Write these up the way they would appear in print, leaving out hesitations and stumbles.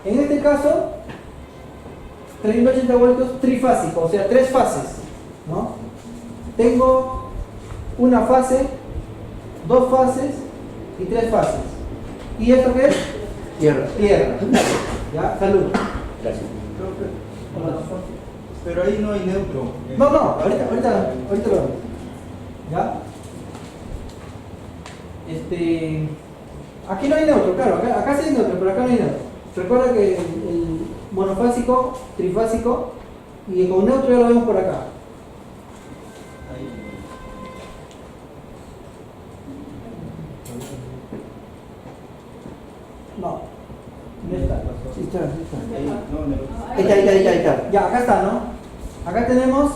En este caso, 380 voltios trifásico, o sea, 3 fases, ¿no? Tengo una fase, 2 fases y 3 fases. ¿Y esto qué es? Tierra. Tierra. ¿Ya? Salud. Gracias. Pero ahí no hay neutro. No, ahorita lo vemos. ¿Ya? Aquí no hay neutro, claro, acá sí hay neutro, pero acá no hay neutro. Recuerda que el monofásico, trifásico, y con neutro ya lo vemos por acá. No está. Sí está. Ahí Está. Ya, acá está, ¿no? Acá tenemos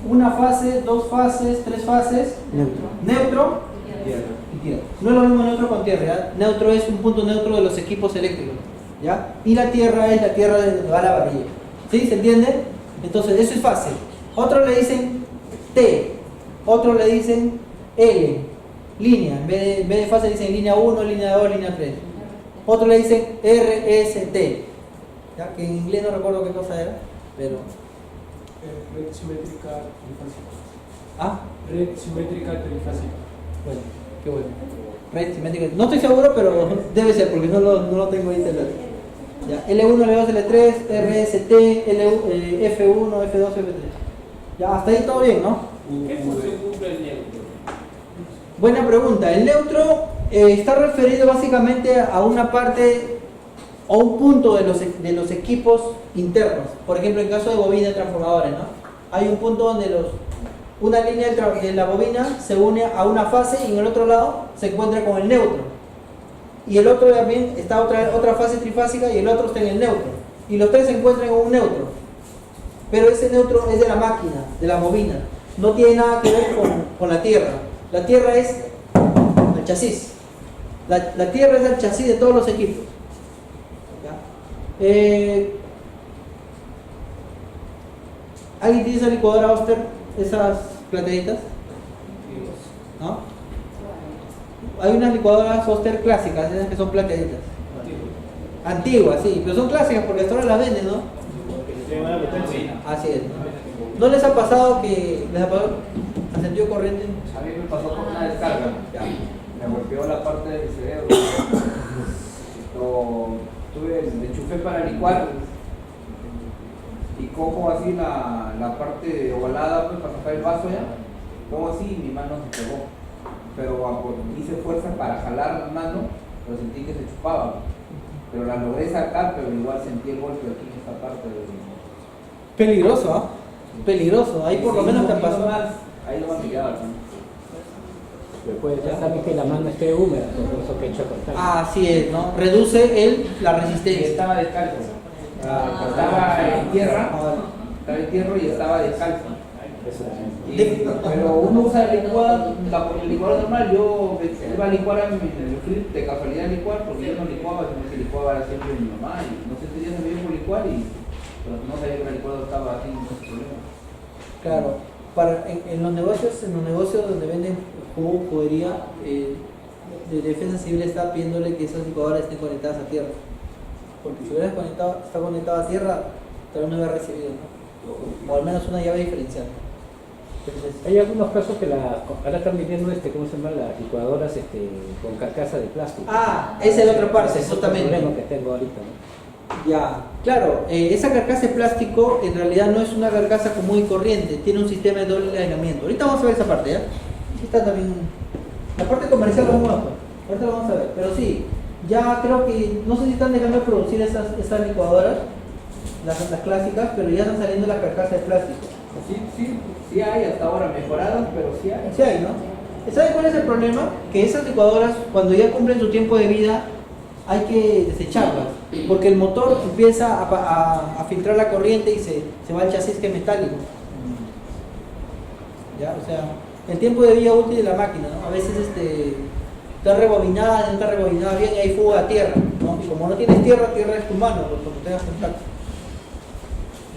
una fase, 2 fases, 3 fases, neutro y tierra. No es lo mismo neutro con tierra, ¿ya? Neutro es un punto neutro de los equipos eléctricos, ¿ya? Y la tierra es la tierra de donde va la varilla. ¿Sí? ¿Se entiende? Entonces, eso es fase. Otros le dicen T, otros le dicen L, línea. En vez de fase dicen línea 1, línea 2, línea 3. Otros le dicen RST, ¿ya? Que en inglés no recuerdo qué cosa era, pero... Red simétrica trifásica. ¿Ah? Red simétrica trifásica. Bueno, qué bueno. Red simétrica. No estoy seguro, pero debe ser porque no lo tengo ahí instalado. Ya, L1, L2, L3, RST, F1, F2, F3. Ya, hasta ahí todo bien, ¿no? ¿Qué función cumple el neutro? Buena pregunta. El neutro está referido básicamente a una parte o un punto de los equipos internos. Por ejemplo, en caso de bobina de transformadores, ¿no? Hay un punto donde una línea de la bobina se une a una fase y en el otro lado se encuentra con el neutro. Y el otro también está otra fase trifásica y el otro está en el neutro. Y los tres se encuentran en un neutro. Pero ese neutro es de la máquina, de la bobina. No tiene nada que ver con la tierra. La tierra es el chasis. La tierra es el chasis de todos los equipos. ¿Alguien tiene esa licuadora Oster? Esas plateaditas, ¿no? Hay unas licuadoras Oster clásicas, esas que son plateaditas. Antiguas, sí, pero son clásicas porque hasta ahora las venden, ¿no? Así es. ¿No les ha pasado que les ha sentido corriente? A mí me pasó con una descarga. Me golpeó la parte del cerebro. Me enchufé para licuar y cojo así la parte ovalada pues, para sacar el vaso ya. Como así y mi mano se pegó. Pero hice fuerza para jalar la mano, pero sentí que se chupaba. Pero la logré sacar, pero igual sentí el golpe aquí en esta parte del... Peligroso, ¿ah? Peligroso. Ahí por lo menos te pasó más. Ahí lo van a quedar, ¿no? Puede ser también que la mano esté húmeda, por eso que he hecho cortar. Así es, ¿no? Reduce la Y resistencia. estaba descalzo. Estaba en tierra y estaba descalzo. Pero uno usa la licuadora normal. Yo iba a licuar a mi de casualidad licuar porque yo no licuaba, sino que licuaba siempre mi mamá y no sé qué día se me dio por licuar pero no sabía que la licuadora estaba así, no sé problema. Claro, en los negocios donde venden jugo, juguería, de defensa civil está pidiéndole que esas licuadoras estén conectadas a tierra. Porque si está conectado a tierra, tal vez no hubiera recibido, ¿no? O al menos una llave diferencial. Entonces, Hay algunos casos que ahora están vendiendo ¿cómo se llama? Las licuadoras con carcasa de plástico. esa es la otra parte, Ese es otro justamente. problema que tengo ahorita, ¿no? Ya, claro, esa carcasa de plástico en realidad no es una carcasa común y corriente, tiene un sistema de doble aislamiento. Ahorita vamos a ver esa parte, ¿ya? Aquí está también. La parte comercial lo vamos a ver, ahorita lo vamos a ver, pero sí, ya creo que, no sé si están dejando de producir esas licuadoras, las clásicas, pero ya están saliendo las carcasas de plástico. Sí hay hasta ahora mejoradas, pero sí hay. Sí hay, ¿no? ¿Saben cuál es el problema? Que esas licuadoras, cuando ya cumplen su tiempo de vida, hay que desecharlas, porque el motor empieza a filtrar la corriente y se va el chasis que es metálico. ¿Ya? O sea, el tiempo de vida útil de la máquina, ¿no? A veces está rebobinada, no está rebobinada bien y hay fuga a tierra, ¿no? Y como no tienes tierra, tierra es tu mano, cuando tengas contacto.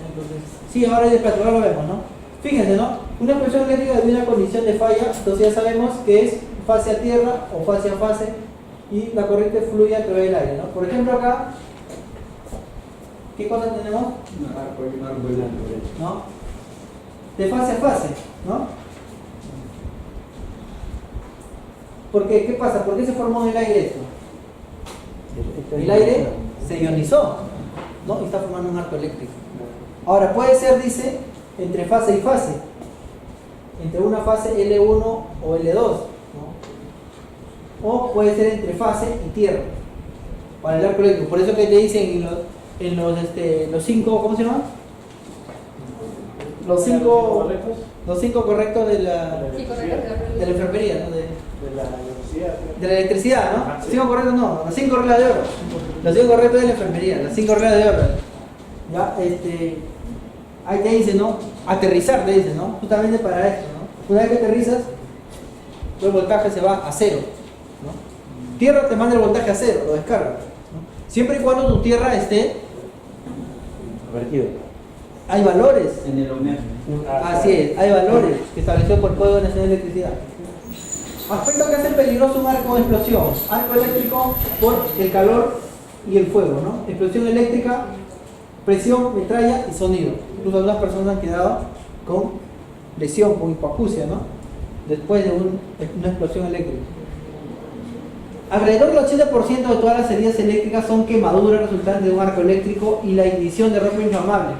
Entonces, sí, ahora el despaturar lo vemos, ¿no? Fíjense, ¿no? Una expresión eléctrica de una condición de falla, entonces ya sabemos que es fase a tierra o fase a fase y la corriente fluye a través del aire, ¿no? Por ejemplo acá, ¿qué cosa tenemos? ¿No? De fase a fase, ¿no? ¿Por qué? ¿Qué pasa? ¿Por qué se formó en el aire esto? El aire se ionizó, ¿no? Y está formando un arco eléctrico. Ahora, puede ser, dice, entre fase y fase. Entre una fase L1 o L2, ¿no? O puede ser entre fase y tierra. Para el arco eléctrico. Por eso que te dicen los 5, ¿cómo se llama? Los cinco correctos de la enfermería, ¿no? De la electricidad, ¿no? Ah, sí. 5 correctos no, las 5 reglas de oro. Los 5 correctos de la enfermería, las 5 reglas de oro. Ya, ahí te dice, ¿no? Aterrizar, te dice, ¿no? Justamente para esto, ¿no? Una vez que aterrizas, el voltaje se va a cero, ¿no? Tierra te manda el voltaje a cero, lo descarga, ¿no? Siempre y cuando tu tierra esté, Vertido. hay valores. En el Omer. Así es, hay valores que estableció por el Código Nacional de Electricidad. Aspecto que hace peligroso un arco de explosión. Arco eléctrico por el calor y el fuego, ¿no? Explosión eléctrica, presión, metralla y sonido. Incluso algunas personas han quedado con lesión, con hipoacusia, ¿no? Después de una explosión eléctrica. Alrededor del 80% de todas las heridas eléctricas son quemaduras resultantes de un arco eléctrico y la ignición de ropa inflamable,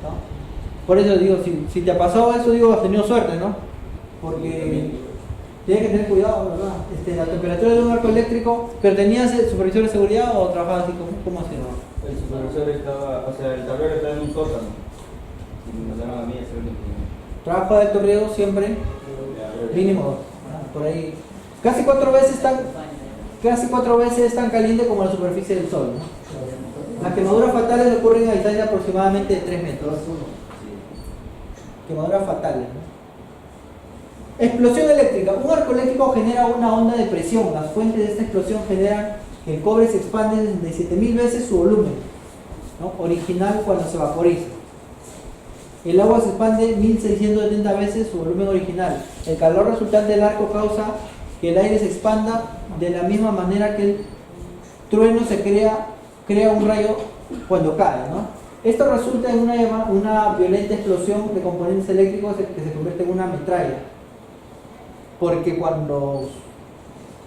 ¿no? Por eso digo, si te ha pasado eso, digo, has tenido suerte, ¿no? Porque tienes que tener cuidado, ¿verdad? La temperatura de un arco eléctrico, ¿pero tenías supervisor de seguridad o trabajabas así? ¿Cómo hacías? El supervisor estaba, o sea, el tablero estaba en un sótano. Y nos llamaban a mí a hacer el Trabajo de alto riesgo siempre, mínimo 2. Por ahí. Casi 4 veces tan caliente como la superficie del Sol, ¿no? Las quemaduras fatales ocurren a distancia aproximadamente de 3 metros. Quemaduras fatales, ¿no? Explosión eléctrica. Un arco eléctrico genera una onda de presión. Las fuentes de esta explosión generan que el cobre se expande de 7000 veces su volumen, ¿no? Original cuando se vaporiza. El agua se expande 1670 veces su volumen original. El calor resultante del arco causa que el aire se expanda de la misma manera que el trueno se crea un rayo cuando cae, ¿no? Esto resulta en una violenta explosión de componentes eléctricos que se convierte en una metralla. Porque cuando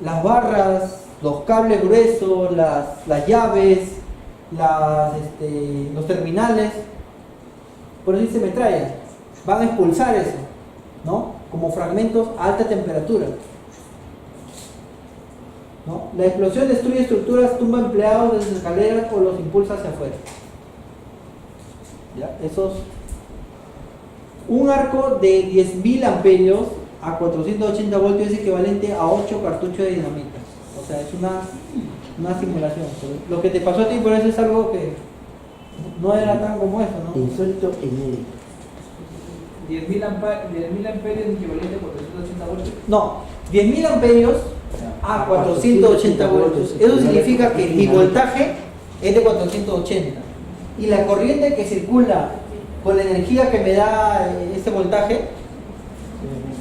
las barras, los cables gruesos, las llaves, los terminales, por eso dice metralla, van a expulsar eso, ¿no? Como fragmentos a alta temperatura, ¿no? La explosión destruye estructuras, tumba empleados desde escaleras o los impulsa hacia afuera. ¿Ya? Un arco de 10.000 amperios a 480 voltios es equivalente a 8 cartuchos de dinamita. O sea, es una simulación. Lo que te pasó a ti por eso es algo que no era tan como eso, ¿no? Insulto enérgico. 10.000 amperios equivalente a 480 voltios. No, 10.000 amperios a 480 voltios. Eso significa que mi voltaje es de 480. Y la corriente que circula con la energía que me da este voltaje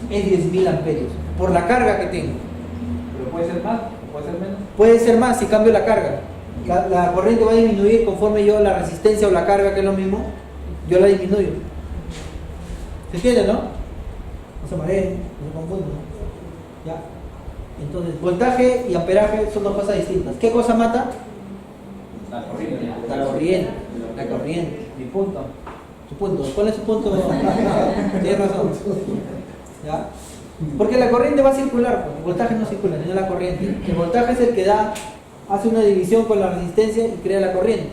es 10.000 amperios. Por la carga que tengo. Pero puede ser más, puede ser menos. Puede ser más si cambio la carga. La corriente va a disminuir conforme yo la resistencia o la carga, que es lo mismo, yo la disminuyo. ¿Se entiende, no? No se mareen, no se confundan, ¿no? ¿Ya? Entonces, voltaje y amperaje son dos cosas distintas. ¿Qué cosa mata? La corriente. La corriente. La corriente. Mi punto. Su punto. ¿Cuál es su punto? Tienes razón. ¿Ya? Porque la corriente va a circular, pues. El voltaje no circula, sino la corriente. El voltaje es el que hace una división con la resistencia y crea la corriente,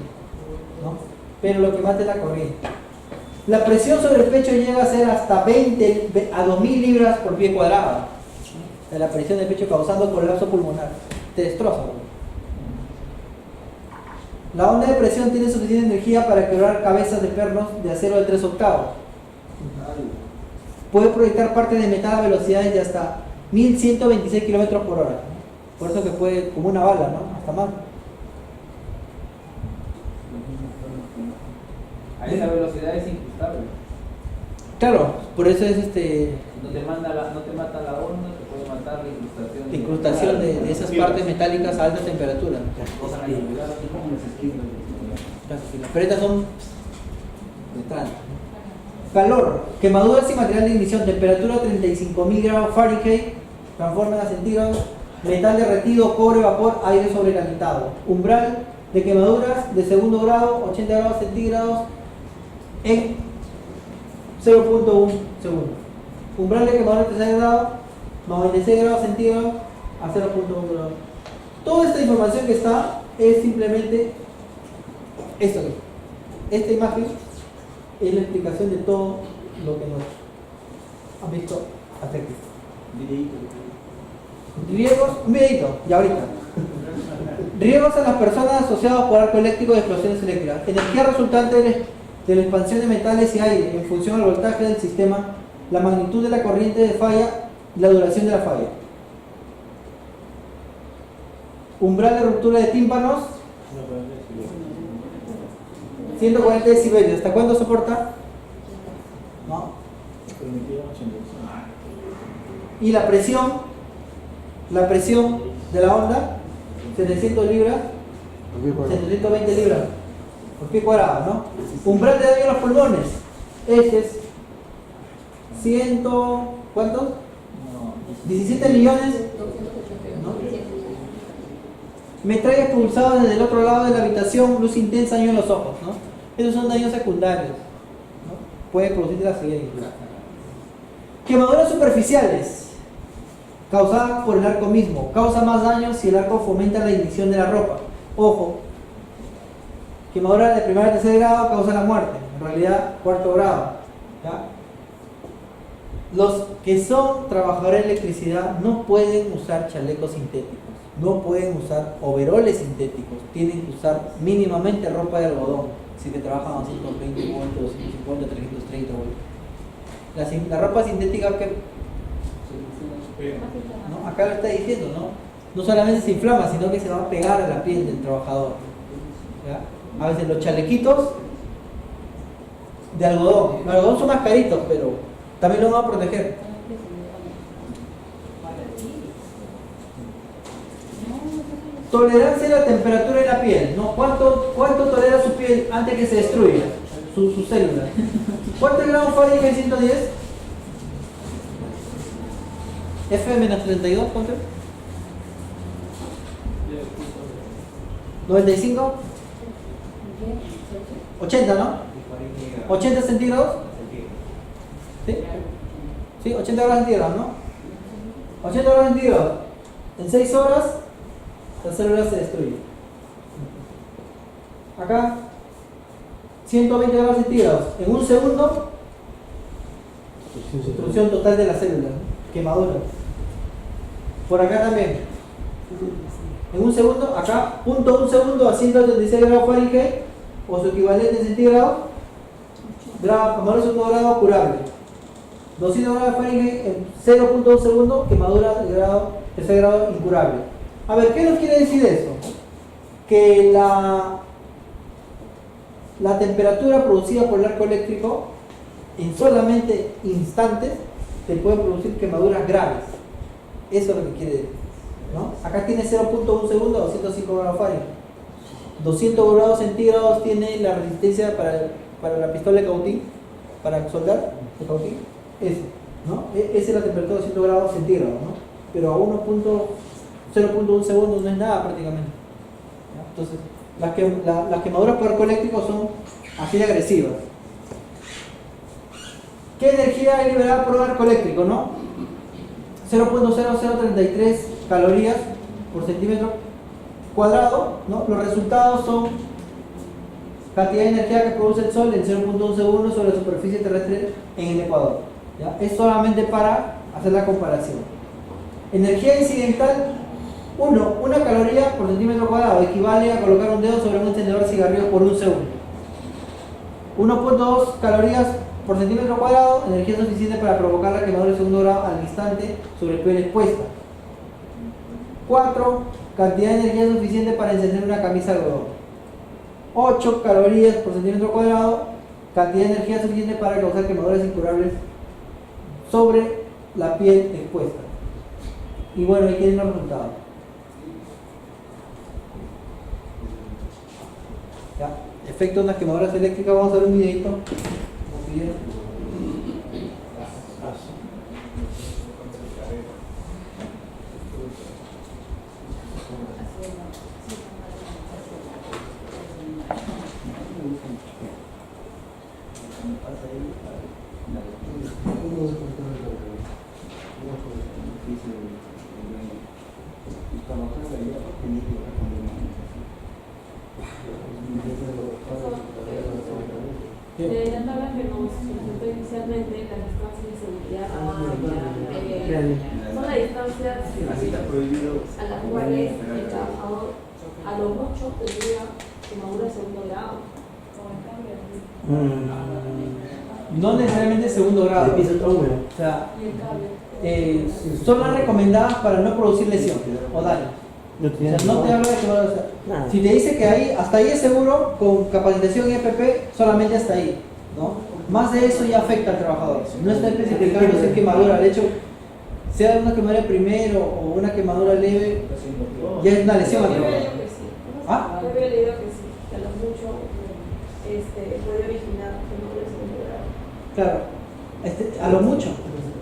¿no? Pero lo que mata es la corriente. La presión sobre el pecho llega a ser hasta 20 a 2000 libras por pie cuadrado. De la presión del pecho causando colapso pulmonar. Te destroza, ¿no? La onda de presión tiene suficiente energía para quebrar cabezas de pernos de acero de 3 octavos. Puede proyectar partes de metal a velocidades de hasta 1126 km por hora. Por eso que puede, como una bala, ¿no? Hasta más. A esa velocidad es incrustable. Claro, por eso es No te mata la onda, te puede matar la incrustación. incrustación de esas partes metálicas a alta temperatura. Pero estas son neutrales. Calor, quemaduras y material de ignición, temperatura 35.000 grados Fahrenheit, transforman a centígrados, metal derretido, cobre, vapor, aire sobrecalentado. Umbral de quemaduras de segundo grado, 80 grados centígrados en 0.1 segundo. Umbral de quemaduras de tercer grado, 96 grados centígrados a 0.1 grado. Toda esta información que está es simplemente esto aquí. Esta imagen es la explicación de todo lo que nos han visto hasta aquí. Riesgos, un videito, ya ahorita. Riesgos a las personas asociados por arco eléctrico de explosiones eléctricas. Energía resultante de la expansión de metales y aire en función al voltaje del sistema, la magnitud de la corriente de falla y la duración de la falla. Umbral de ruptura de tímpanos, 140 decibelios. ¿Hasta cuándo soporta? No. Y la presión de la onda, 700 libras, 720 libras por pie cuadrado, ¿no? Umbral de daño a los pulmones, este es 100, ¿cuántos? 17 millones, ¿no? Metralla expulsada desde el otro lado de la habitación, luz intensa, daño en los ojos, ¿no? Esos son daños secundarios, ¿no? Puede producir la ceguera. Quemaduras superficiales causadas por el arco mismo. Causa más daño si el arco fomenta la ignición de la ropa. Ojo, quemadura de primer a tercer grado causa la muerte, en realidad cuarto grado, ¿ya? Los que son trabajadores de electricidad no pueden usar chalecos sintéticos, no pueden usar overoles sintéticos, tienen que usar mínimamente ropa de algodón, si que trabajan a 220 volts, 250, 330 volts. La ropa sintética que, ¿no? Acá lo está diciendo, no solamente se inflama, sino que se va a pegar a la piel del trabajador, ¿ya? A veces los chalequitos de algodón, los algodón son más caritos, pero también los van a proteger. Tolerancia a la temperatura de la piel, ¿no? ¿Cuánto tolera su piel antes que se destruya sus células? ¿Cuántos grados Fahrenheit 110? F-32, ¿cuánto? 95, 80, ¿no? 80 centígrados. ¿Sí? ¿Sí? 80 grados centígrados, ¿no? 80 grados centígrados. En 6 horas la célula se destruye. Acá 120 grados centígrados. En un segundo, destrucción total de la célula, quemadura. Por acá también. En un segundo, acá, punto un segundo a 136 grados Fahrenheit o su equivalente en centígrados, quemadura de segundo grado curable. 200 grados Fahrenheit en 0.2 segundos, quemadura de tercer grado incurable. A ver, ¿qué nos quiere decir eso? Que la temperatura producida por el arco eléctrico en solamente instantes te puede producir quemaduras graves. Eso es lo que quiere decir, ¿no? Acá tiene 0.1 segundos a 205 grados Fahrenheit. 200 grados centígrados tiene la resistencia para la pistola de cautín, para soldar de cautín. Eso, ¿no? Esa es la temperatura de 200 grados centígrados, ¿no? Pero a 0.1 segundos no es nada prácticamente, ¿no? Entonces, las quemaduras por arco eléctrico son así de agresivas. ¿Qué energía es liberada por un arco eléctrico, no? 0.0033 calorías por centímetro cuadrado, ¿no? Los resultados son cantidad de energía que produce el Sol en 0.1 segundos sobre la superficie terrestre en el Ecuador, ¿ya? Es solamente para hacer la comparación. Energía incidental, una caloría por centímetro cuadrado equivale a colocar un dedo sobre un encendedor de cigarrillos por un segundo. 1.2 calorías por centímetro cuadrado, energía suficiente para provocar la quemadura de segundo grado al instante sobre piel expuesta. 4. Cantidad de energía suficiente para encender una camisa de algodón. 8 calorías por centímetro cuadrado, cantidad de energía suficiente para causar quemaduras incurables sobre la piel expuesta. Y bueno, ahí tienen los resultados. Ya, efecto de las quemaduras eléctricas, vamos a ver un videito. Como pidieron. La tabla que nos presentó inicialmente, las distancias de seguridad son las distancias a las cuales el trabajador a lo mucho tendría quemadura de segundo grado. No necesariamente segundo grado. O sea, Y el cable. son las recomendadas para no producir lesión o daño. O sea, no te habla de quemadura. O sea, si te dice que ahí, hasta ahí es seguro, con capacitación FP, solamente hasta ahí, ¿no? Más de eso ya afecta al trabajador. No está especificando si es quemadura. De hecho, sea una quemadura primero o una quemadura leve, ya es una lesión al Yo había trabajador. leído que sí. ¿Ah? Yo había leído que sí, que a lo mucho puede originar quemadura de segundo grado. Claro, a lo mucho.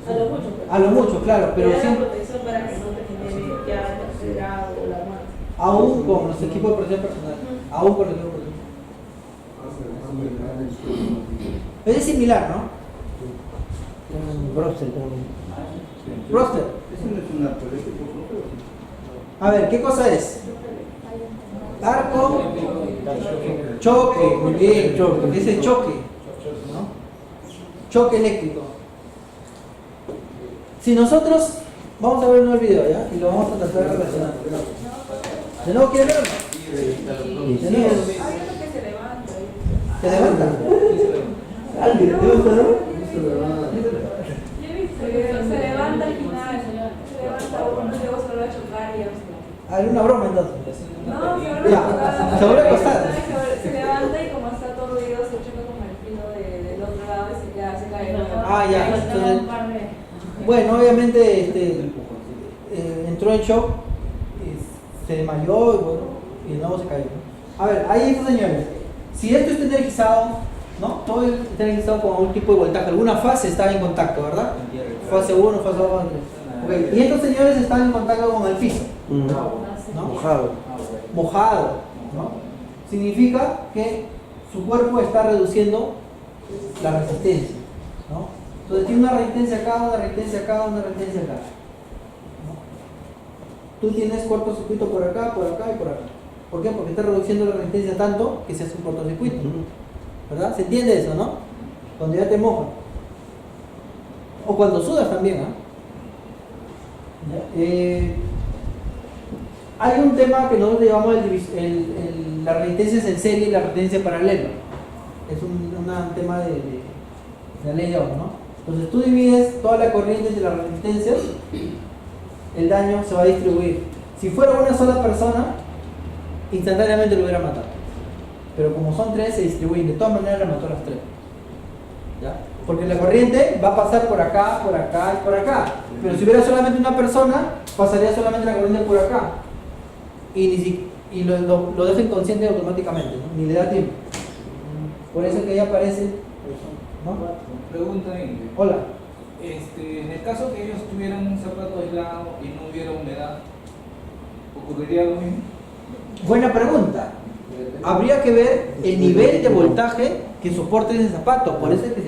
A lo mucho. A lo mucho, claro, pero Era la siempre, protección para que no te genere ya el tercer grado o la muerte. aún con los equipos de protección personal, aún con los equipos de protección. Es similar, ¿no? Roster. A ver, ¿qué cosa es? Arco, choque, muy bien, choque, ese choque, ¿no? Choque eléctrico. Si nosotros, vamos a ver un nuevo video, ¿ya? Y lo vamos a tratar de relacionar. ¿De nuevo quieren verlo? ¿De nuevo? Hay uno que se levanta. ¿Se levanta? ¿Alguien te gusta, no? Se levanta al final, se levanta uno y luego se vuelve a chocar y ya no se levanta. Hay una broma entonces. No, se vuelve Ya, a chocar. se vuelve a acostar. Se levanta y como está todo ruido se choca con el filo del otro lado y se cae. Ah, ya. Entonces, bueno, obviamente entró en shock, se desmayó y bueno, y de nuevo se cayó. A ver, ahí estos señores, si esto está energizado, ¿no? Todo está energizado con algún tipo de voltaje, alguna fase está en contacto, ¿verdad? Fase 1, fase 2, fase 3. Okay. Y estos señores están en contacto con el piso, ¿no? Mojado, ¿no? Significa que su cuerpo está reduciendo la resistencia, ¿no? Entonces tiene una resistencia acá, una resistencia acá, una resistencia acá, ¿no? Tú tienes cortocircuito por acá y por acá. ¿Por qué? Porque está reduciendo la resistencia tanto que se hace un cortocircuito, ¿verdad? ¿Se entiende eso, no? Cuando ya te mojas. O cuando sudas también, ¿ah? Hay un tema que nosotros llamamos la resistencia en serie y la resistencia paralela. Es un tema de la ley de Ohm, ¿no? Entonces tú divides toda la corriente entre las resistencias, el daño se va a distribuir. Si fuera una sola persona, instantáneamente lo hubiera matado. Pero como son tres, se distribuyen. De todas maneras, la mató a las tres. ¿Ya? Porque la corriente va a pasar por acá, por acá y por acá. Pero si hubiera solamente una persona, pasaría solamente la corriente por acá. Y lo deja inconsciente automáticamente, ¿no? Ni le da tiempo. Por eso que ahí aparece, ¿no? Pregunta, Ingrid. Hola. En el caso que ellos tuvieran un zapato aislado y no hubiera humedad, ¿ocurriría lo mismo? Buena pregunta. Habría que ver el nivel de voltaje que soporte ese zapato. Por eso es que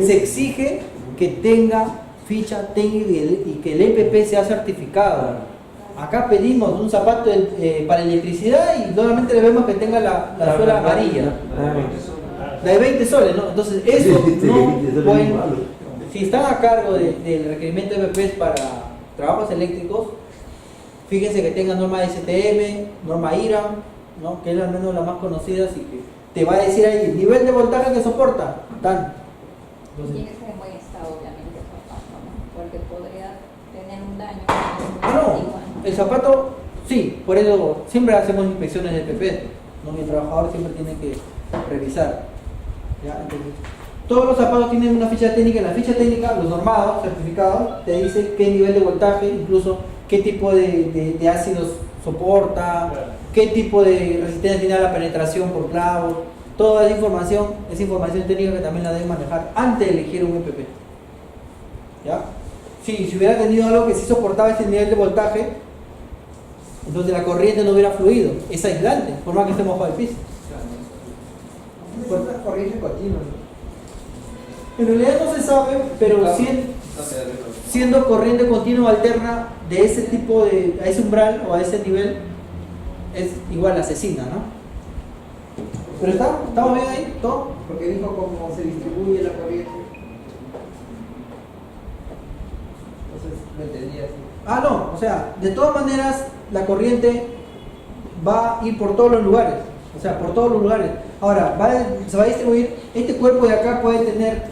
se exige que tenga ficha técnica y que el EPP sea certificado. Acá pedimos un zapato para electricidad y nuevamente le vemos que tenga la suela amarilla. La de 20 soles, ¿no? Entonces eso no pueden, si están a cargo del requerimiento de EPPs para trabajos eléctricos, fíjense que tengan norma STM, norma IRAM, ¿no? Que es al menos la más conocida, así que te va a decir ahí el nivel de voltaje que soporta, tan. Tiene que estar en buen estado, obviamente, el zapato, ¿no? Porque podría tener un daño. No, el zapato, sí, por eso siempre hacemos inspecciones de EPP, ¿no? Y el trabajador siempre tiene que revisar. ¿Ya? Entonces, todos los zapatos tienen una ficha técnica. En la ficha técnica, los normados, certificados, te dice qué nivel de voltaje, incluso qué tipo de ácidos soporta, qué tipo de resistencia tiene a la penetración por clavos. Toda esa información técnica que también la deben manejar antes de elegir un EPP. ¿Ya? Si hubiera tenido algo que sí soportaba este nivel de voltaje, entonces la corriente no hubiera fluido. Es aislante, por más que esté mojado el piso. Pues una corriente continua. En realidad no se sabe, pero siendo corriente continua alterna de ese tipo a ese umbral o a ese nivel, es igual asesina, ¿no? Pero estamos bien ahí, todo. Porque dijo cómo se distribuye la corriente. Entonces lo entendí así. Ah, no, o sea, de todas maneras la corriente va a ir por todos los lugares, o sea, por todos los lugares. Ahora, se va a distribuir, este cuerpo de acá puede tener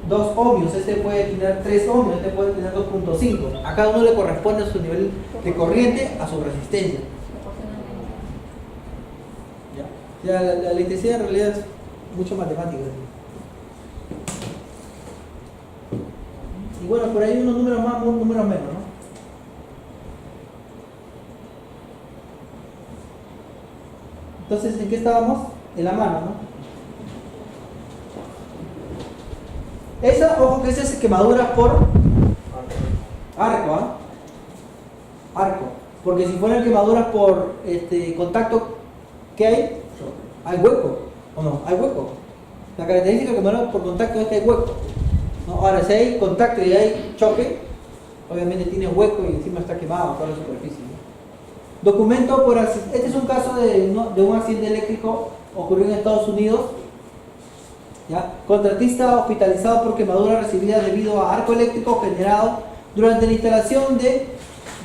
2 ohmios, este puede tener 3 ohmios, este puede tener 2.5. A cada uno le corresponde su nivel de corriente a su resistencia. Ya, la electricidad en realidad es mucho matemática. Y bueno, por ahí unos números más, unos números menos, ¿no? Entonces, ¿en qué estábamos? En la mano, ¿no? Esa, ojo que esa es quemaduras por arco, ¿ah? Arco. Porque si fueran quemaduras por contacto, ¿qué hay? Hay hueco, ¿o no? Hay hueco. La característica de quemaduras por contacto es que hay hueco, ¿no? Ahora, si hay contacto y hay choque, obviamente tiene hueco y encima está quemado toda la superficie, ¿no? Documento por accidente. Este es un caso de un accidente eléctrico ocurrió en Estados Unidos. ¿Ya? Contratista hospitalizado por quemaduras recibidas debido a arco eléctrico generado durante la instalación de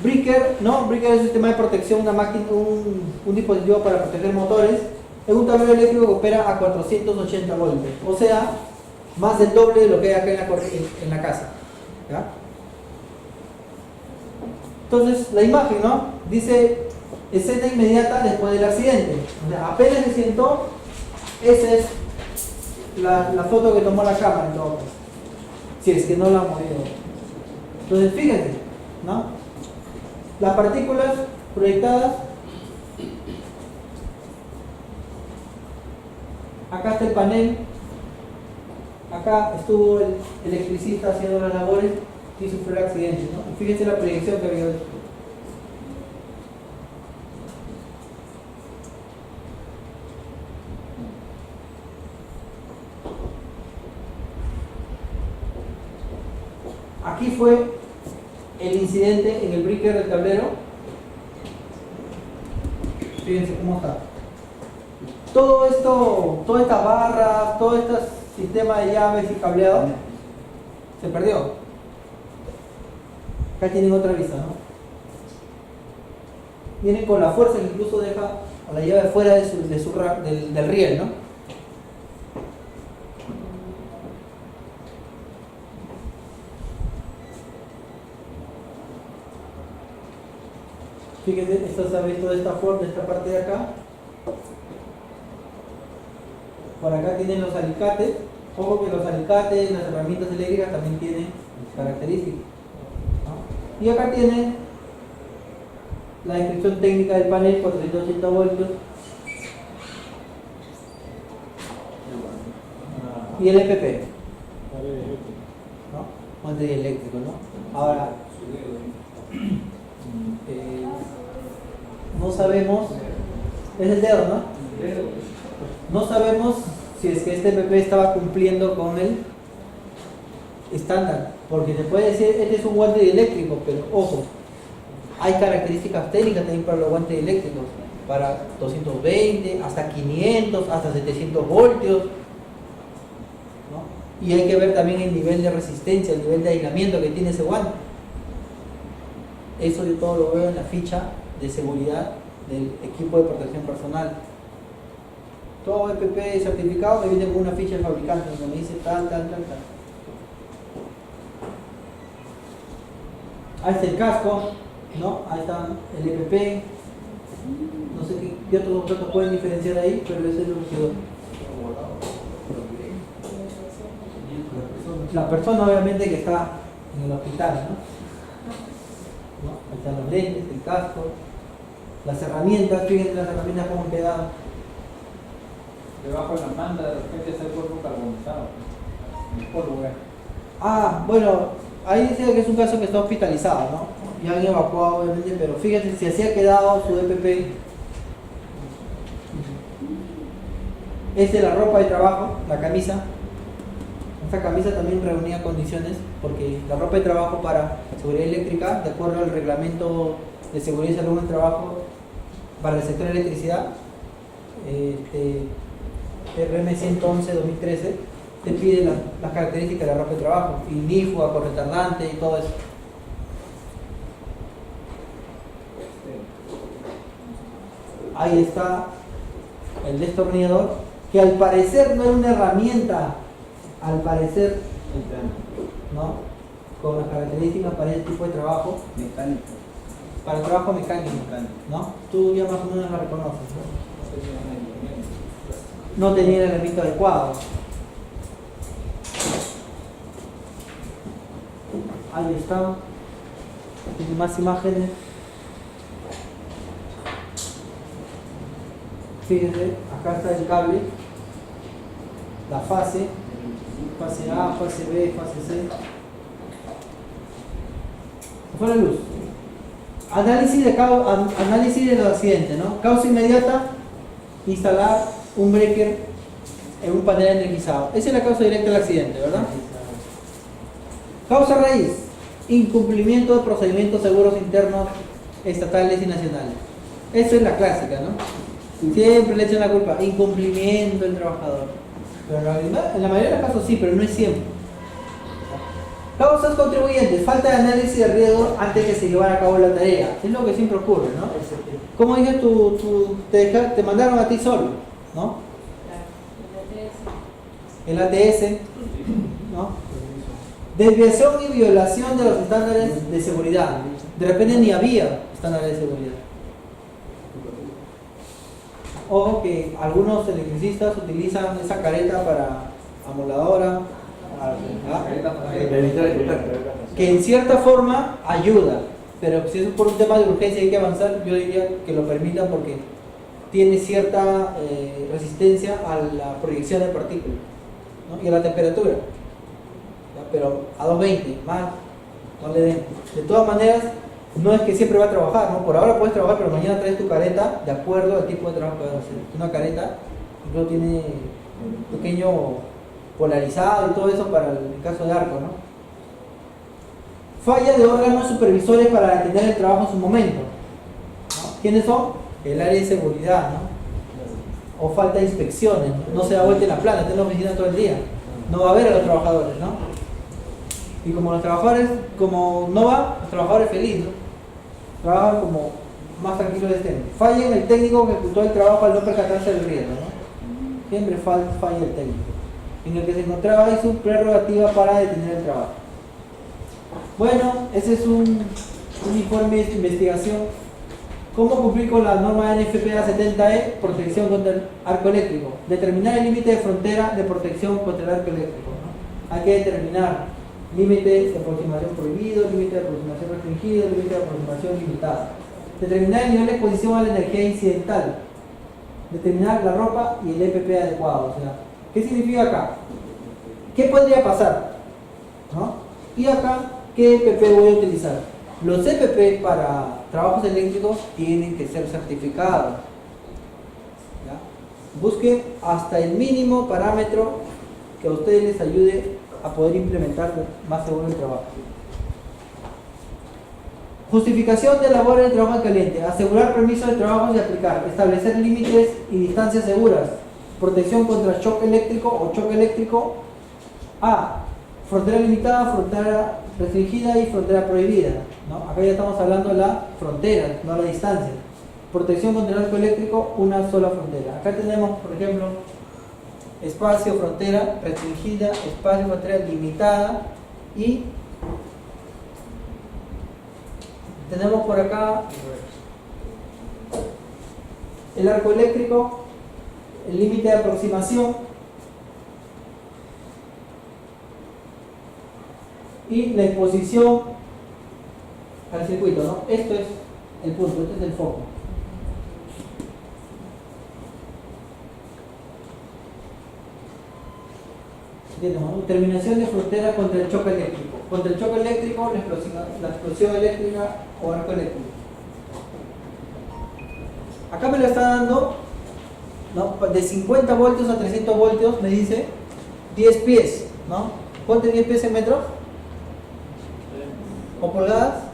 breaker, ¿no? Breaker es un sistema de protección, una máquina, un dispositivo para proteger motores en un tablero eléctrico que opera a 480 voltios, o sea, más del doble de lo que hay acá en la casa. ¿Ya? Entonces, la imagen, ¿no? Dice escena inmediata después del accidente. O sea, apenas se sentó, esa es la foto que tomó la cámara en todo caso. Si es que no la ha movido. Entonces, fíjense, ¿no? Las partículas proyectadas. Acá está el panel. Acá estuvo el electricista haciendo las labores y sufrió el accidente, ¿no? Y fíjense la proyección que había hecho. Aquí fue el incidente en el breaker del tablero. Fíjense cómo está. Todo esto, todas estas barras, todo este sistema de llaves y cableado se perdió. Acá tienen otra vista, ¿no? Vienen con la fuerza que incluso deja a la llave fuera del riel, ¿no? Fíjense, esto se ha visto de esta forma, de esta parte de acá. Por acá tienen los alicates. Ojo que los alicates, las herramientas eléctricas también tienen características, ¿no? Y acá tiene la descripción técnica del panel, 480 voltios. Y el EPP, ¿no? Fuente eléctrico, ¿no? Ahora, no sabemos, es el dedo, ¿no? No sabemos si es que este EPP estaba cumpliendo con el estándar, porque se puede decir, este es un guante eléctrico, pero ojo, hay características técnicas también para los guantes eléctricos, para 220, hasta 500, hasta 700 voltios, ¿no? Y hay que ver también el nivel de resistencia, el nivel de aislamiento que tiene ese guante. Eso yo todo lo veo en la ficha de seguridad del equipo de protección personal. Todo EPP certificado me viene con una ficha del fabricante donde me dice tal. Ahí está el casco, ¿no? Ahí está el EPP. No sé qué otros objetos pueden diferenciar ahí, pero ese es lo que quedó. La persona obviamente que está en el hospital, ¿no? Están los lentes, el casco, las herramientas, fíjense las herramientas como han quedado. Debajo de la manta de repente está el cuerpo carbonizado. El polvo, Ah, bueno, ahí dice que es un caso que está hospitalizado, ¿no? Ya han evacuado obviamente, pero fíjense si así ha quedado su EPP. Esta es la ropa de trabajo, la camisa. Esta camisa también reunía condiciones porque la ropa de trabajo para seguridad eléctrica, de acuerdo al reglamento de seguridad y salud en el trabajo para el sector de electricidad, RM 111-2013, te pide las características de la ropa de trabajo, ignífuga, corretardante y todo eso. Ahí está el destornillador, que al parecer no es una herramienta, al parecer, ¿no? Con las características para este tipo de trabajo, Mecánico. para trabajo mecánico, ¿no? Tú ya más o menos la reconoces, ¿no? No tenía el elemento adecuado. Ahí está. Tiene más imágenes. Fíjense, acá está el cable, la fase A, fase B, fase C. Fue la luz. Análisis de los accidentes, ¿no? Causa inmediata, instalar un breaker en un panel energizado. Esa es la causa directa del accidente, ¿verdad? Causa raíz, incumplimiento de procedimientos seguros internos, estatales y nacionales. Esa es la clásica, ¿no? Siempre le echan la culpa, incumplimiento del trabajador. Pero en la mayoría de los casos sí, pero no es siempre. Causas contribuyentes, falta de análisis de riesgo antes de que se llevara a cabo la tarea. Es lo que siempre ocurre, ¿no? Como dije, te mandaron a ti solo, ¿no? El ATS, ¿no? Desviación y violación de los estándares de seguridad. De repente ni había estándares de seguridad. Ojo que algunos electricistas utilizan esa careta para amoladora, que en cierta forma ayuda, pero si es por un tema de urgencia y hay que avanzar, yo diría que lo permitan porque tiene cierta resistencia a la proyección de partículas, ¿no? Y a la temperatura, ¿ya? Pero a 220, más no le den. De todas maneras, no es que siempre va a trabajar, ¿no? Por ahora puedes trabajar, pero mañana traes tu careta de acuerdo al tipo de trabajo que vas a hacer. Una careta, incluso tiene un pequeño polarizado y todo eso para el caso de arco, ¿no? Falla de órganos supervisores para detener el trabajo en su momento, ¿no? ¿Quiénes son? El área de seguridad, ¿no? O falta de inspecciones, no se da vuelta en la plana, está en la oficina todo el día, no va a ver a los trabajadores, ¿no? Y como los trabajadores, como no va, los trabajadores felices, ¿no? Trabajan como más tranquilos estén. Falla en el técnico que ejecutó el trabajo al no percatarse del riesgo, ¿no? Siempre falla el técnico, en el que se encontraba ahí su prerrogativa para detener el trabajo. Bueno, ese es un informe de investigación. ¿Cómo cumplir con la norma NFPA 70E, protección contra el arco eléctrico? Determinar el límite de frontera de protección contra el arco eléctrico, ¿no? Hay que determinar límite de aproximación prohibido, límite de aproximación restringido, límite de aproximación limitada. Determinar el nivel de exposición a la energía incidental. Determinar la ropa y el EPP adecuado. O sea, ¿qué significa acá? ¿Qué podría pasar? ¿No? Y acá, ¿qué EPP voy a utilizar? Los EPP para trabajos eléctricos tienen que ser certificados. ¿Ya? Busquen hasta el mínimo parámetro que a ustedes les ayude a poder implementar más seguro el trabajo. Justificación de labores de trabajo caliente. Asegurar permisos de trabajo y aplicar. Establecer límites y distancias seguras. Protección contra shock eléctrico o choque eléctrico. A. Frontera limitada, frontera restringida y frontera prohibida, ¿no? Acá ya estamos hablando de la frontera, no la distancia. Protección contra el arco eléctrico, una sola frontera. Acá tenemos, por ejemplo, espacio, frontera restringida, espacio, frontera limitada y tenemos por acá el arco eléctrico, el límite de aproximación y la exposición al circuito, ¿no? Esto es el punto, este es el foco. ¿Entiendes, no? Terminación de frontera contra el choque eléctrico. Contra el choque eléctrico, la explosión eléctrica o arco eléctrico. Acá me lo está dando, ¿no? De 50 voltios a 300 voltios, me dice 10 pies, ¿no? ¿Cuánto es 10 pies en metros? ¿O pulgadas?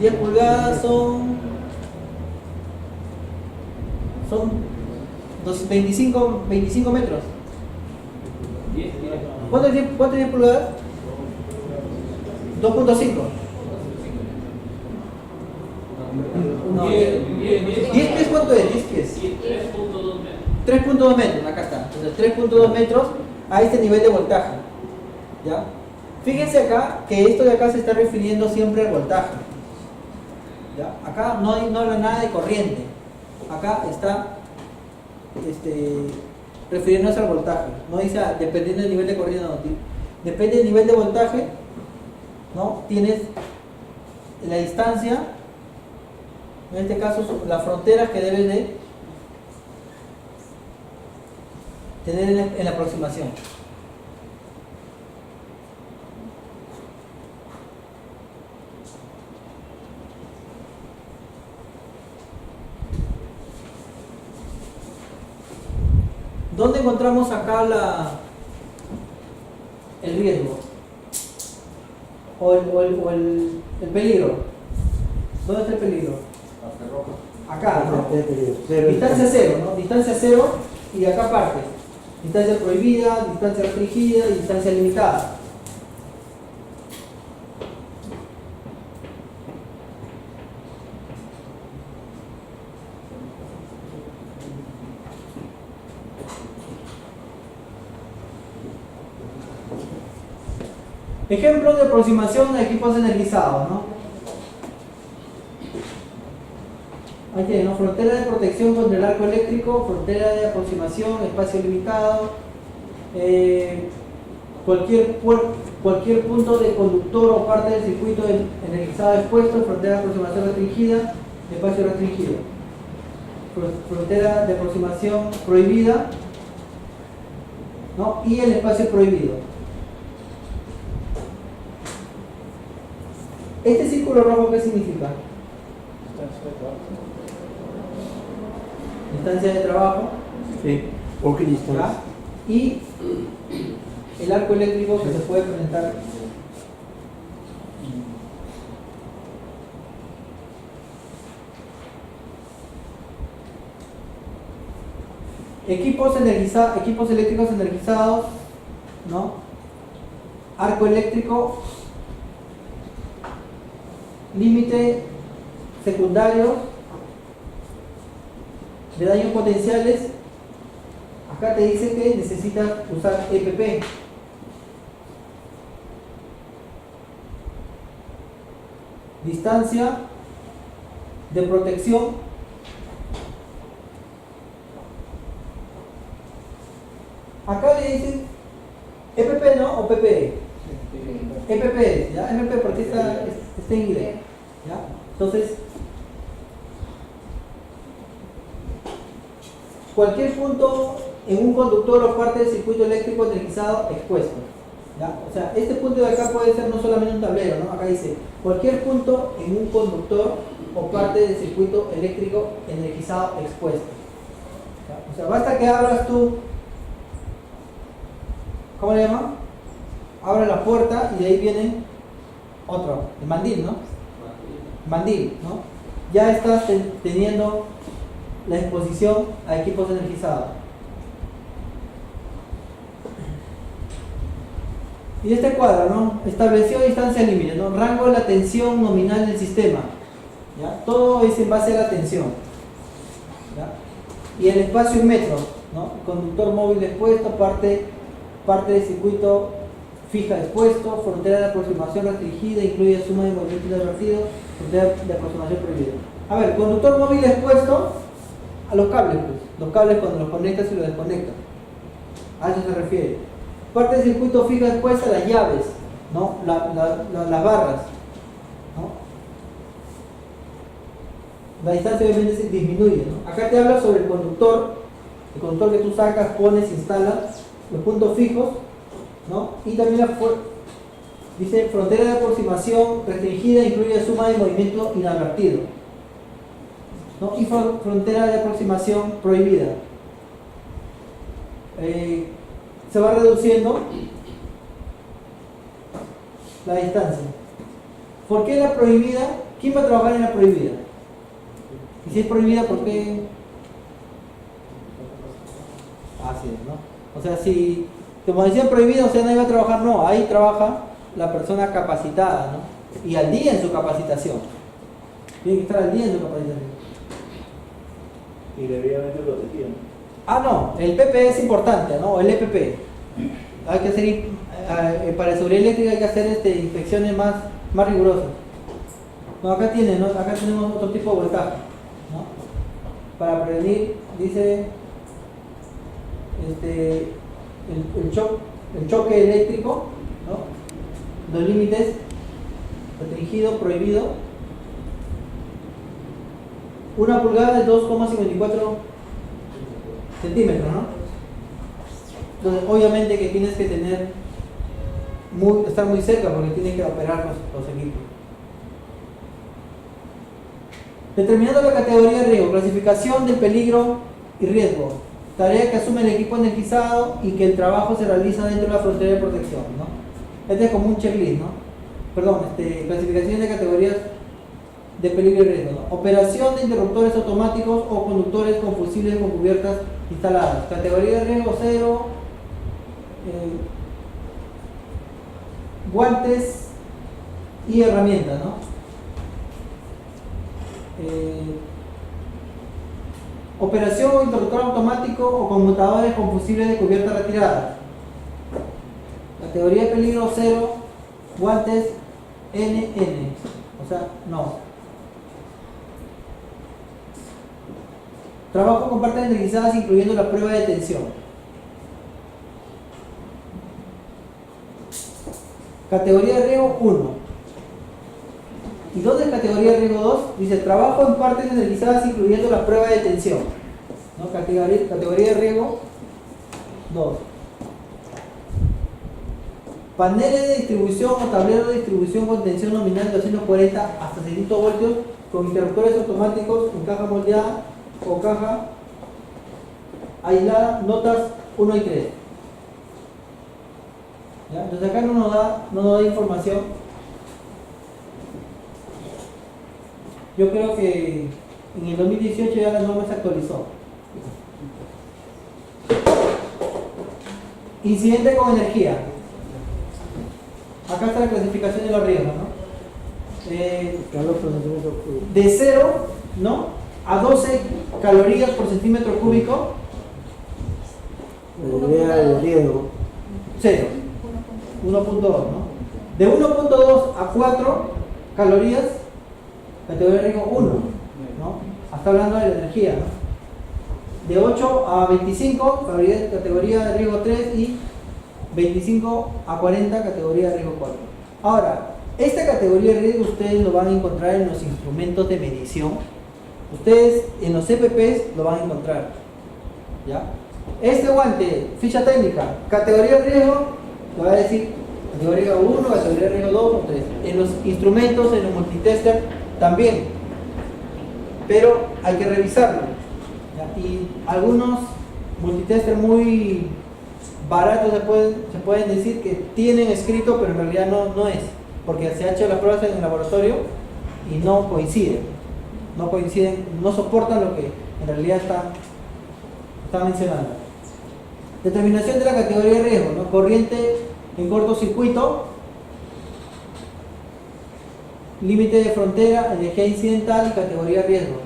¿10 pulgadas son 25 metros? ¿Cuánto es 10 pulgadas? 2.5. No, 10 pies, ¿cuánto es? 10 pies. 3.2 metros, acá está. Entonces 3.2 metros a este nivel de voltaje. ¿Ya? Fíjense acá que esto de acá se está refiriendo siempre al voltaje. ¿Ya? Acá no habla nada de corriente. Acá está refiriéndose al voltaje. No dice dependiendo del nivel de corriente, no. Depende del nivel de voltaje, ¿no? Tienes la distancia, en este caso las fronteras que debes de tener en la aproximación. ¿Dónde encontramos acá el riesgo? O el peligro. ¿Dónde está el peligro? Acá, ¿no? Distancia cero, ¿no? Distancia cero y de acá parte. Distancia prohibida, distancia restringida y distancia limitada. Ejemplos de aproximación a equipos energizados, ¿no? Ahí tienen, ¿no? Frontera de protección contra el arco eléctrico, frontera de aproximación, espacio limitado, cualquier punto de conductor o parte del circuito energizado expuesto, frontera de aproximación restringida, espacio restringido, frontera de aproximación prohibida, ¿no? Y el espacio prohibido. ¿Este círculo rojo qué significa? Distancia de trabajo. Sí, poca distancia. ¿Ya? Y el arco eléctrico que se puede presentar. Equipos eléctricos energizados, ¿no? Arco eléctrico, límite secundario de daños potenciales. Acá te dice que necesitas usar EPP. Distancia de protección. Acá le dicen EPP, ¿no? O PPE. EPP, ¿ya? EPP porque está en inglés. ¿Ya? Entonces, cualquier punto en un conductor o parte del circuito eléctrico energizado expuesto. ¿Ya? O sea, este punto de acá puede ser no solamente un tablero, ¿no? Acá dice cualquier punto en un conductor o parte del circuito eléctrico energizado expuesto. ¿Ya? O sea, basta que abras tú, ¿cómo le llaman? Abra la puerta y de ahí viene otro, el mandil, ¿no? Mandil, ¿no? Ya estás teniendo la exposición a equipos energizados. Y este cuadro, ¿no? Estableció distancia límite, ¿no? Rango de la tensión nominal del sistema. ¿Ya? Todo es en base a la tensión. ¿Ya? Y el espacio en metros, ¿no? Conductor móvil expuesto, parte del circuito fija expuesto, frontera de aproximación restringida, incluye suma de movimiento invertido, frontera de aproximación prohibida. A ver, conductor móvil expuesto a los cables, pues. los cables cuando los conectas y los desconectas. A eso se refiere. Parte del circuito fija después a las llaves, ¿no? Las barras, ¿no? La distancia obviamente se disminuye, ¿no? Acá te habla sobre el conductor que tú sacas, pones, instalas, los puntos fijos, ¿no? Y también dice frontera de aproximación restringida incluye suma de movimiento inadvertido, ¿no? Y frontera de aproximación prohibida. Se va reduciendo la distancia. ¿Por qué la prohibida? ¿Quién va a trabajar en la prohibida? Y si es prohibida, ¿por qué? Así es, ¿no? O sea, si, como decían prohibida, o sea, nadie va a trabajar, no, ahí trabaja la persona capacitada, ¿no? Y al día en su capacitación. Tiene que estar al día en su capacitación. Y debidamente protegido. Ah, no, el PP es importante, ¿no? El EPP. Hay que hacer, para seguridad eléctrica hay que hacer inspecciones más rigurosas. No, acá tiene, ¿no? Acá tenemos otro tipo de voltaje, ¿no? Para prevenir, dice, el choque eléctrico, ¿no? Los límites, restringido, prohibido. 1 pulgada es 2,54 centímetros, ¿no? Entonces, obviamente que tienes que estar muy cerca porque tienes que operar los equipos. Determinando la categoría de riesgo, clasificación del peligro y riesgo, tarea que asume el equipo energizado y que el trabajo se realiza dentro de la frontera de protección, ¿no? Este es como un checklist, ¿no? Perdón, clasificación de categorías de peligro y riesgo, ¿no? Operación de interruptores automáticos o conductores con fusibles con cubiertas instaladas. Categoría de riesgo 0, guantes y herramientas, ¿no? Operación o interruptor automático o conmutadores con fusibles de cubierta retirada. Categoría de peligro 0, guantes NN, o sea, no. Trabajo con partes energizadas incluyendo la prueba de tensión. Categoría de riesgo 1. ¿Y dónde es categoría de riesgo 2? Dice trabajo en partes energizadas incluyendo la prueba de tensión, ¿no? Categoría de riesgo 2. Paneles de distribución o tableros de distribución con tensión nominal de 240 hasta 600 voltios con interruptores automáticos en caja moldeada o caja aislada, notas 1 y 3. ¿Ya? Entonces acá no nos da información. Yo creo que en el 2018 ya la norma se actualizó. Incidente con energía. Acá está la clasificación de los riesgos, ¿no? De 0, ¿no? A 12 calorías por centímetro cúbico. La idea del riesgo. 0. 1.2, ¿no? De 1.2 a 4 calorías, categoría de riesgo 1, ¿no? Hasta hablando de la energía, ¿no? De 8 a 25, categoría de riesgo 3 y 25 a 40, categoría de riesgo 4. Ahora, esta categoría de riesgo ustedes lo van a encontrar en los instrumentos de medición. Ustedes en los CPPs lo van a encontrar, ¿ya? Este guante, ficha técnica, categoría de riesgo, te va a decir categoría 1, categoría de riesgo 2 o 3. En los instrumentos, en los multitester también, pero hay que revisarlo, ¿ya? Y algunos multitester muy baratos se pueden decir que tienen escrito, pero en realidad no es, porque se han hecho las pruebas en el laboratorio y no coinciden, no soportan lo que en realidad está mencionando. Determinación de la categoría de riesgo, ¿no? Corriente en cortocircuito, límite de frontera, energía incidental y categoría de riesgo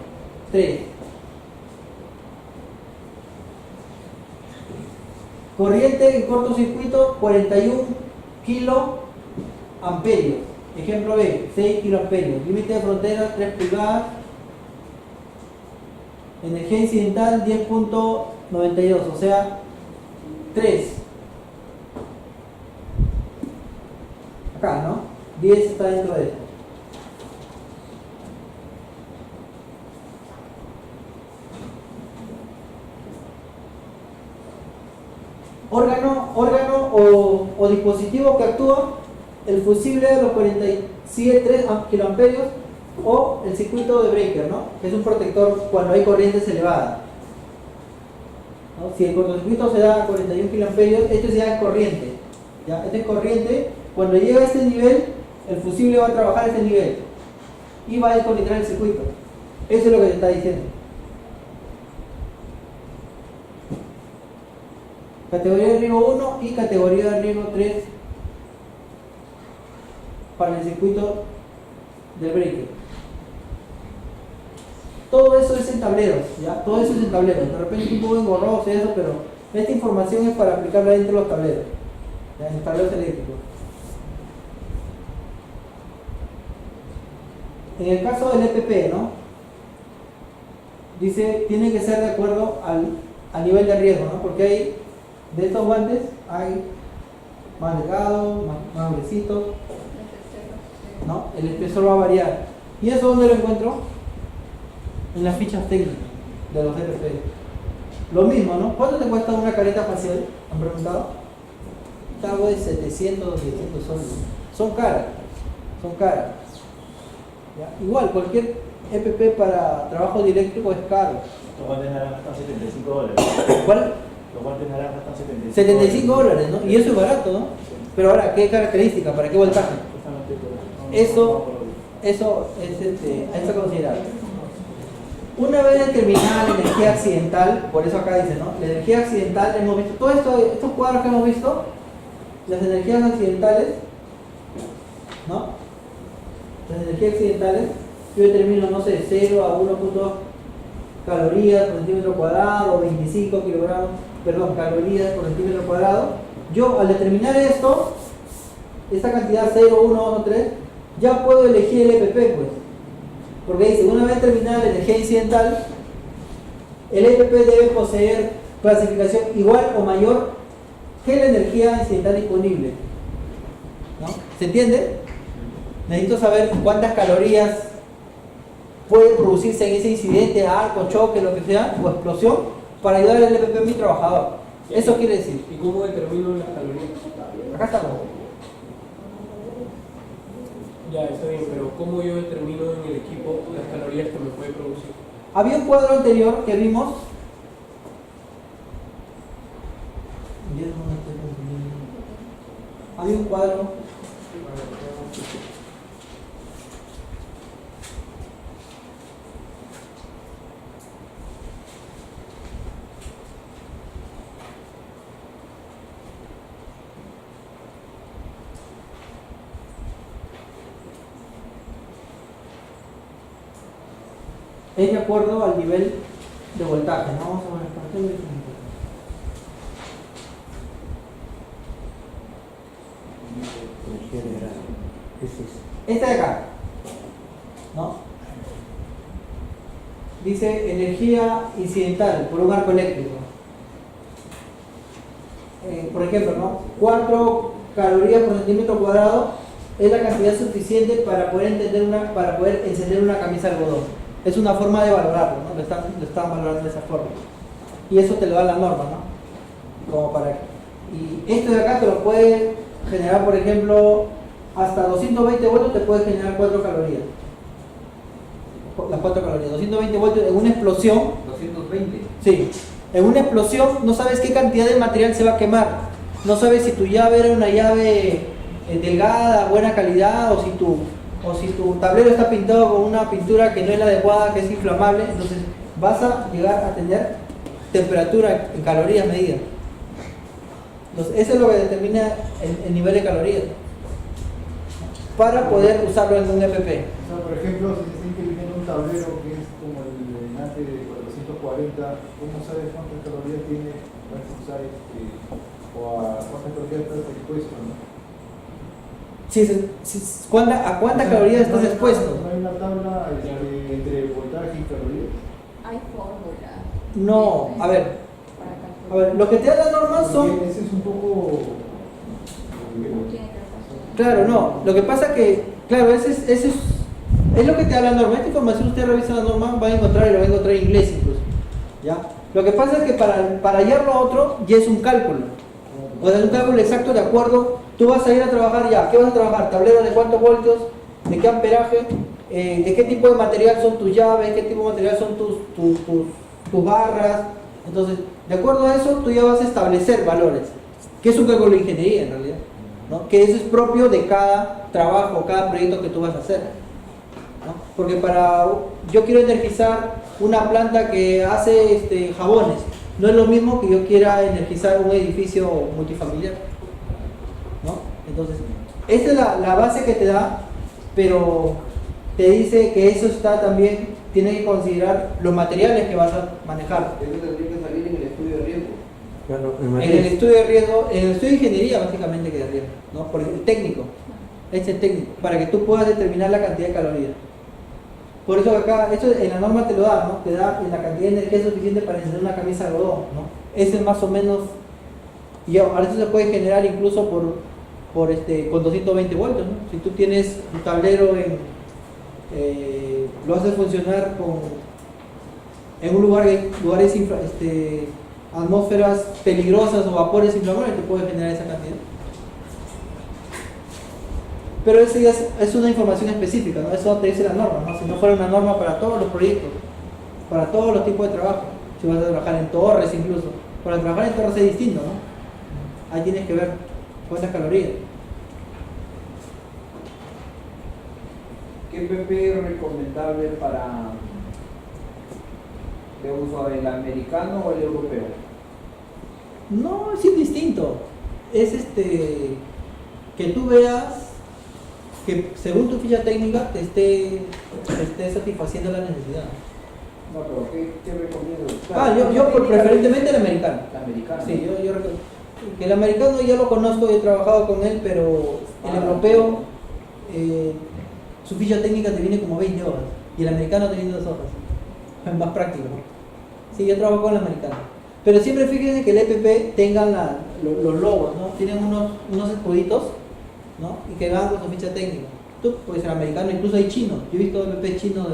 3. Corriente en cortocircuito 41 kiloamperios. Ejemplo B, 6 kiloamperios. Límite de frontera 3 pulgadas. Energía incidental 10.92, o sea, 3. Acá, ¿no? 10 está dentro de esto. Órgano o dispositivo que actúa, el fusible de los 47 kiloamperios o el circuito de breaker, ¿no? Que es un protector cuando hay corrientes elevadas, ¿no? Si el cortocircuito se da a 41 kiloamperios, esto ya es corriente, ¿ya? Esto es corriente. Cuando llega a este nivel, el fusible va a trabajar a este nivel y va a desconectar el circuito. Eso es lo que te está diciendo. Categoría de riesgo 1 y categoría de riesgo 3 para el circuito del breaker. Todo eso es en tableros, ¿ya? Todo eso es en tableros. De repente es un poco engorroso y eso, pero esta información es para aplicarla dentro de los tableros, ¿ya? En los tableros eléctricos. En el caso del EPP, ¿no? Dice, tiene que ser de acuerdo al nivel de riesgo, ¿no? Porque hay, de estos guantes, hay más delgado, más gruesito, ¿no? El espesor va a variar. ¿Y eso dónde lo encuentro? En las fichas técnicas de los EPP. Lo mismo, ¿no? ¿Cuánto te cuesta una careta facial? ¿Han preguntado? Algo de 700 o 600 soles. Son caras. ¿Ya? Igual, cualquier EPP para trabajo eléctrico es caro. Los guantes naranjas están $75. ¿Cuál? Los guantes naranjas están $75, ¿no? Y eso es barato, ¿no? Pero ahora, ¿qué característica? ¿Para qué voltaje? Eso es a considerar. Una vez determinada la energía accidental, por eso acá dice, ¿no? La energía accidental, hemos visto, todo esto, estos cuadros que hemos visto, las energías accidentales, ¿no? Las energías accidentales, yo determino, no sé, 0 a 1.2 calorías por centímetro cuadrado, 25 kilogramos, perdón, calorías por centímetro cuadrado. Yo, al determinar esto, esta cantidad 0, 1, 2 o 3, ya puedo elegir el EPP, pues. Porque dice, una vez terminada la energía incidental, el EPP debe poseer clasificación igual o mayor que la energía incidental disponible, ¿no? ¿Se entiende? Necesito saber cuántas calorías puede producirse en ese incidente, arco, choque, lo que sea, o explosión, para ayudar al EPP a mi trabajador. Eso quiere decir. ¿Y cómo determino las calorías? Acá estamos. Ya, está bien, pero ¿cómo yo determino en el equipo las calorías que me puede producir? Había un cuadro anterior que vimos. Había un cuadro. Es de acuerdo al nivel de voltaje, ¿no? Vamos a ver el cartel. Esta de acá, ¿no? Dice energía incidental por un arco eléctrico. Por ejemplo, ¿no? 4 calorías por centímetro cuadrado es la cantidad suficiente para poder encender una camisa de algodón. Es una forma de valorarlo, ¿no? Lo están valorando de esa forma. Y eso te lo da la norma, ¿no? Como para... Y esto de acá te lo puede generar, por ejemplo, hasta 220 voltios te puede generar 4 calorías. Las 4 calorías. 220 voltios en una explosión. 220. Sí. En una explosión no sabes qué cantidad de material se va a quemar. No sabes si tu llave era una llave delgada, buena calidad, o si tu tablero está pintado con una pintura que no es la adecuada, que es inflamable. Entonces vas a llegar a tener temperatura en calorías medidas. Entonces eso es lo que determina el nivel de calorías para poder usarlo en un EPP. O sea, por ejemplo, si se está incluyendo un tablero que es como el de NATE de 440, ¿cómo sabes cuántas calorías tiene para usar o a cuántas calorías estás expuesto, ¿no? ¿A cuántas calorías estás expuesto? ¿No hay una tabla entre voltaje y calorías? Hay fórmulas. No, a ver, para calcular. lo que te da las normas son... Porque ese es un poco... No tiene que pasar. Claro, no, lo que pasa que, claro, ese es lo que te da la norma. Esta información usted revisa la norma, va a encontrar y lo va a encontrar en inglés incluso, ¿ya? Lo que pasa es que para hallarlo a otro ya es un cálculo. O sea, es un cálculo exacto de acuerdo. Tú vas a ir a trabajar ya. ¿Qué vas a trabajar? Tablero de cuántos voltios, de qué amperaje, de qué tipo de material son tus llaves, qué tipo de material son tus barras. Entonces, de acuerdo a eso, tú ya vas a establecer valores. Que es un cálculo de ingeniería en realidad, ¿no? Que eso es propio de cada trabajo, cada proyecto que tú vas a hacer, ¿no? Porque yo quiero energizar una planta que hace jabones. No es lo mismo que yo quiera energizar un edificio multifamiliar, ¿no? Entonces, esa es la base que te da, pero te dice que eso está también, tiene que considerar los materiales que vas a manejar. Eso tendría que salir en el estudio de riesgo. Claro, En el estudio de riesgo, en el estudio de ingeniería básicamente que de riesgo, ¿no? Por el técnico, este es técnico, para que tú puedas determinar la cantidad de calorías. Por eso acá, esto en la norma te lo da, ¿no? Te da la cantidad de energía suficiente para encender una camisa de algodón, ¿no? Ese es más o menos, y ahora eso se puede generar incluso con 220 voltios, ¿no? Si tú tienes un tablero lo haces funcionar en un lugares atmósferas peligrosas o vapores inflamables, te puede generar esa cantidad. Pero eso ya es una información específica, ¿no? Eso te dice la norma, ¿no? Si no fuera una norma para todos los proyectos, para todos los tipos de trabajo, si vas a trabajar en torres incluso, para trabajar en torres es distinto, ¿no? Ahí tienes que ver cuántas calorías. ¿Qué PP es recomendable de uso, el americano o el europeo? No, es distinto. Es que tú veas que según tu ficha técnica te esté satisfaciendo la necesidad. No, pero ¿qué recomiendas? Yo preferentemente el americano. El americano. Sí, yo recomiendo. Que el americano ya lo conozco, he trabajado con él, pero el europeo, su ficha técnica te viene como 20 hojas y el americano te viene 2 hojas. Es más práctico. Sí, yo trabajo con el americano. Pero siempre fíjense que el EPP tengan los logos, ¿no? Tienen unos escuditos, ¿no? Y que van con su ficha técnica. Tú puedes ser americano, incluso hay chinos. Yo he visto EPP chinos